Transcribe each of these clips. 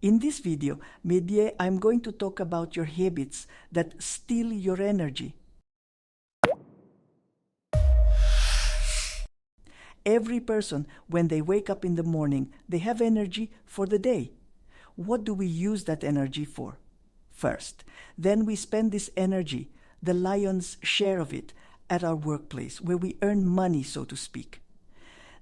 In this video, maybe I'm going to talk about your habits that steal your energy. Every person, when they wake up in the morning, they have energy for the day. What do we use that energy for? First, then we spend this energy, the lion's share of it, at our workplace, where we earn money, so to speak.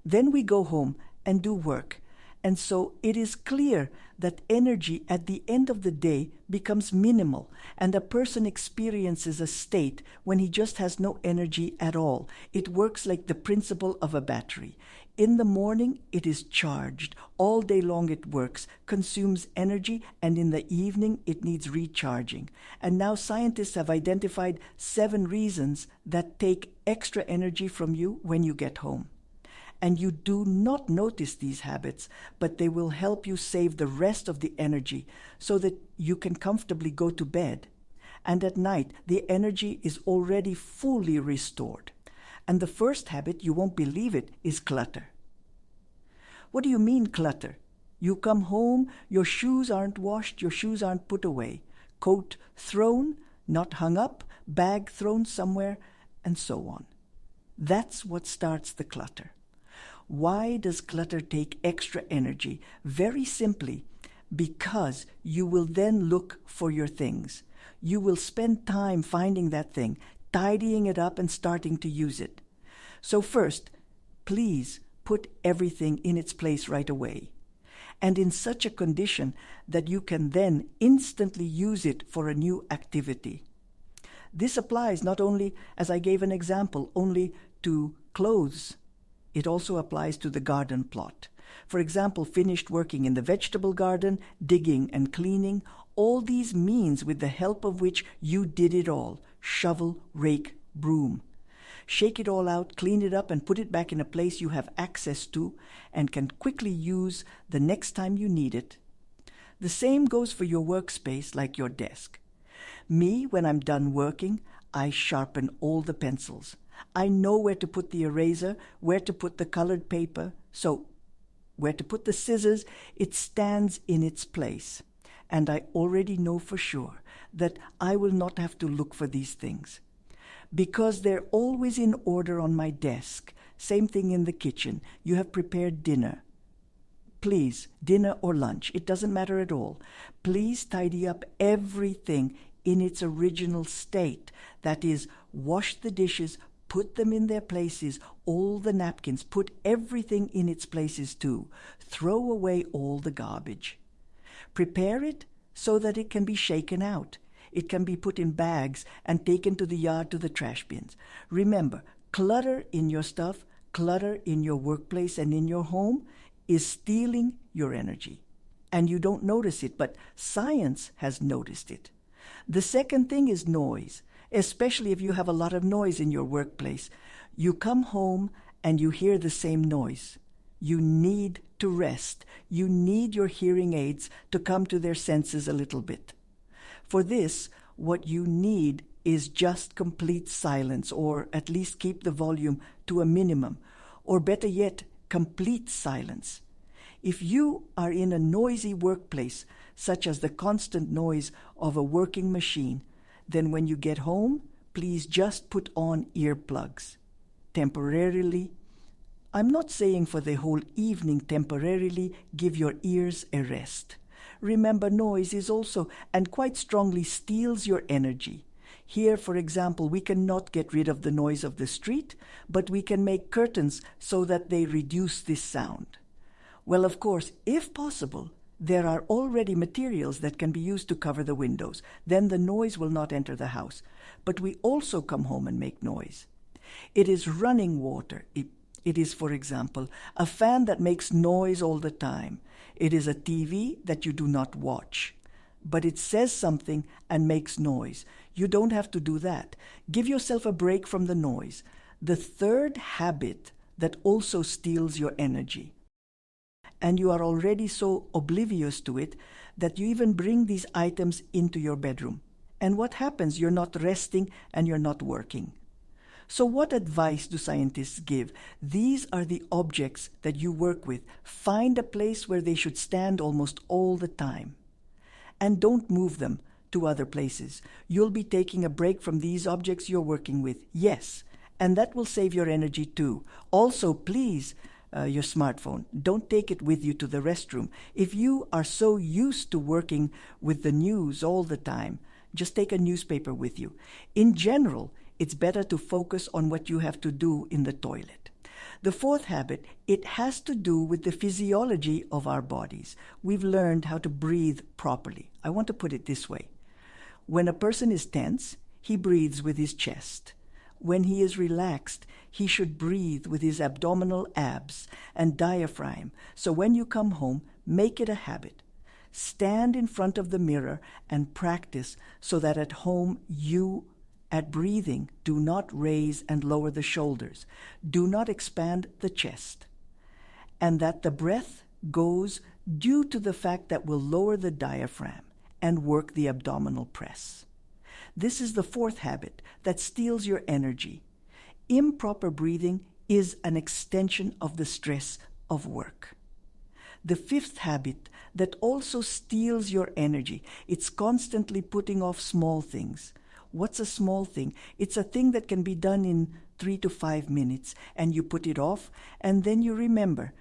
Then we go home and do work. And so it is clear that energy at the end of the day becomes minimal, and a person experiences a state when he just has no energy at all. It works like the principle of a battery. In the morning, it is charged. All day long it works, consumes energy, and in the evening it needs recharging. And now scientists have identified 7 reasons that take extra energy from you when you get home. And you do not notice these habits, but they will help you save the rest of the energy so that you can comfortably go to bed. And at night, the energy is already fully restored. And the first habit, you won't believe it, is clutter. What do you mean clutter? You come home, your shoes aren't washed, your shoes aren't put away, coat thrown, not hung up, bag thrown somewhere, and so on. That's what starts the clutter. Why does clutter take extra energy? Very simply, because you will then look for your things. You will spend time finding that thing, tidying it up and starting to use it. So first, please put everything in its place right away, and in such a condition that you can then instantly use it for a new activity. This applies not only, as I gave an example, only to clothes. It also applies to the garden plot. For example, finished working in the vegetable garden, digging and cleaning, all these means with the help of which you did it all: shovel, rake, broom. Shake it all out, clean it up, and put it back in a place you have access to and can quickly use the next time you need it. The same goes for your workspace, like your desk. Me, when I'm done working, I sharpen all the pencils. I know where to put the eraser, where to put the colored paper, so where to put the scissors. It stands in its place. And I already know for sure that I will not have to look for these things, because they're always in order on my desk. Same thing in the kitchen. You have prepared dinner. Please, dinner or lunch, it doesn't matter at all. Please tidy up everything in its original state. That is, wash the dishes, put them in their places, all the napkins, put everything in its places too. Throw away all the garbage. Prepare it so that it can be shaken out. It can be put in bags and taken to the yard to the trash bins. Remember, clutter in your stuff, clutter in your workplace and in your home is stealing your energy. And you don't notice it, but science has noticed it. The second thing is noise. Especially if you have a lot of noise in your workplace. You come home and you hear the same noise. You need to rest. You need your hearing aids to come to their senses a little bit. For this, what you need is just complete silence, or at least keep the volume to a minimum, or better yet, complete silence. If you are in a noisy workplace, such as the constant noise of a working machine, then when you get home, please just put on earplugs. Temporarily. I'm not saying for the whole evening. Temporarily give your ears a rest. Remember, noise is also and quite strongly steals your energy. Here, for example, we cannot get rid of the noise of the street, but we can make curtains so that they reduce this sound. Well, of course, if possible, there are already materials that can be used to cover the windows. Then the noise will not enter the house. But we also come home and make noise. It is running water. It is, for example, a fan that makes noise all the time. It is a TV that you do not watch. But it says something and makes noise. You don't have to do that. Give yourself a break from the noise. The third habit that also steals your energy, and you are already so oblivious to it that you even bring these items into your bedroom. And what happens? You're not resting and you're not working. So what advice do scientists give? These are the objects that you work with. Find a place where they should stand almost all the time. And don't move them to other places. You'll be taking a break from these objects you're working with. Yes, and that will save your energy too. Also, please, your smartphone, don't take it with you to the restroom. If you are so used to working with the news all the time, just take a newspaper with you. In general, it's better to focus on what you have to do in the toilet. The fourth habit, it has to do with the physiology of our bodies. We've learned how to breathe properly. I want to put it this way. When a person is tense, he breathes with his chest. When he is relaxed, he should breathe with his abdominal abs and diaphragm. So when you come home, make it a habit. Stand in front of the mirror and practice so that at home you, at breathing, do not raise and lower the shoulders. Do not expand the chest. And that the breath goes due to the fact that we'll lower the diaphragm and work the abdominal press. This is the fourth habit that steals your energy. Improper breathing is an extension of the stress of work. The fifth habit that also steals your energy, it's constantly putting off small things. What's a small thing? It's a thing that can be done in 3 to 5 minutes, and you put it off, and then you remember,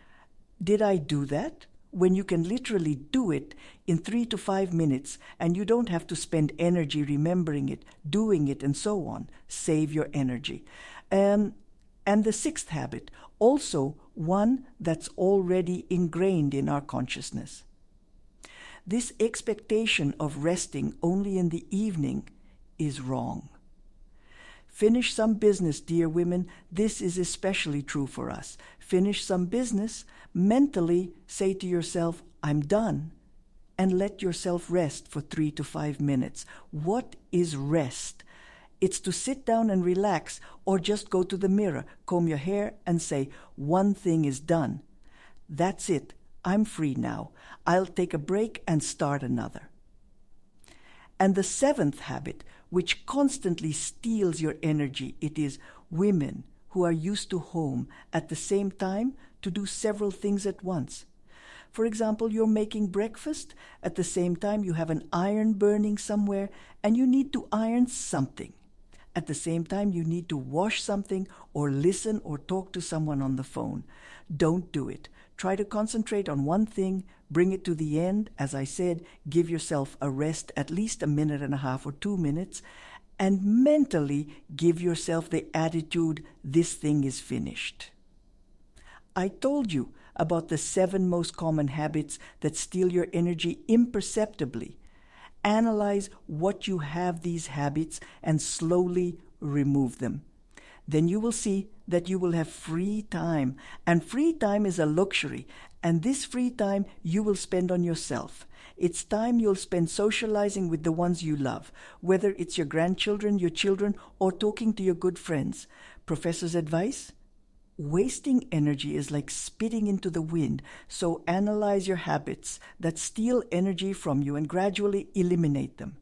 did I do that? When you can literally do it in 3 to 5 minutes, and you don't have to spend energy remembering it, doing it, and so on. Save your energy. And the sixth habit, also one that's already ingrained in our consciousness. This expectation of resting only in the evening is wrong. Finish some business, dear women. This is especially true for us. Finish some business, mentally say to yourself, I'm done, and let yourself rest for 3 to 5 minutes. What is rest? It's to sit down and relax, or just go to the mirror, comb your hair, and say, one thing is done. That's it. I'm free now. I'll take a break and start another. And the seventh habit, which constantly steals your energy, it is women who are used to home at the same time to do several things at once. For example, you're making breakfast, at the same time you have an iron burning somewhere, and you need to iron something. At the same time, you need to wash something or listen or talk to someone on the phone. Don't do it. Try to concentrate on one thing, bring it to the end. As I said, give yourself a rest, at least 1.5 minutes or 2 minutes, and mentally give yourself the attitude, this thing is finished. I told you about the 7 most common habits that steal your energy imperceptibly. Analyze what you have these habits and slowly remove them. Then you will see that you will have free time. And free time is a luxury. And this free time you will spend on yourself. It's time you'll spend socializing with the ones you love, whether it's your grandchildren, your children, or talking to your good friends. Professor's advice? Wasting energy is like spitting into the wind, so analyze your habits that steal energy from you and gradually eliminate them.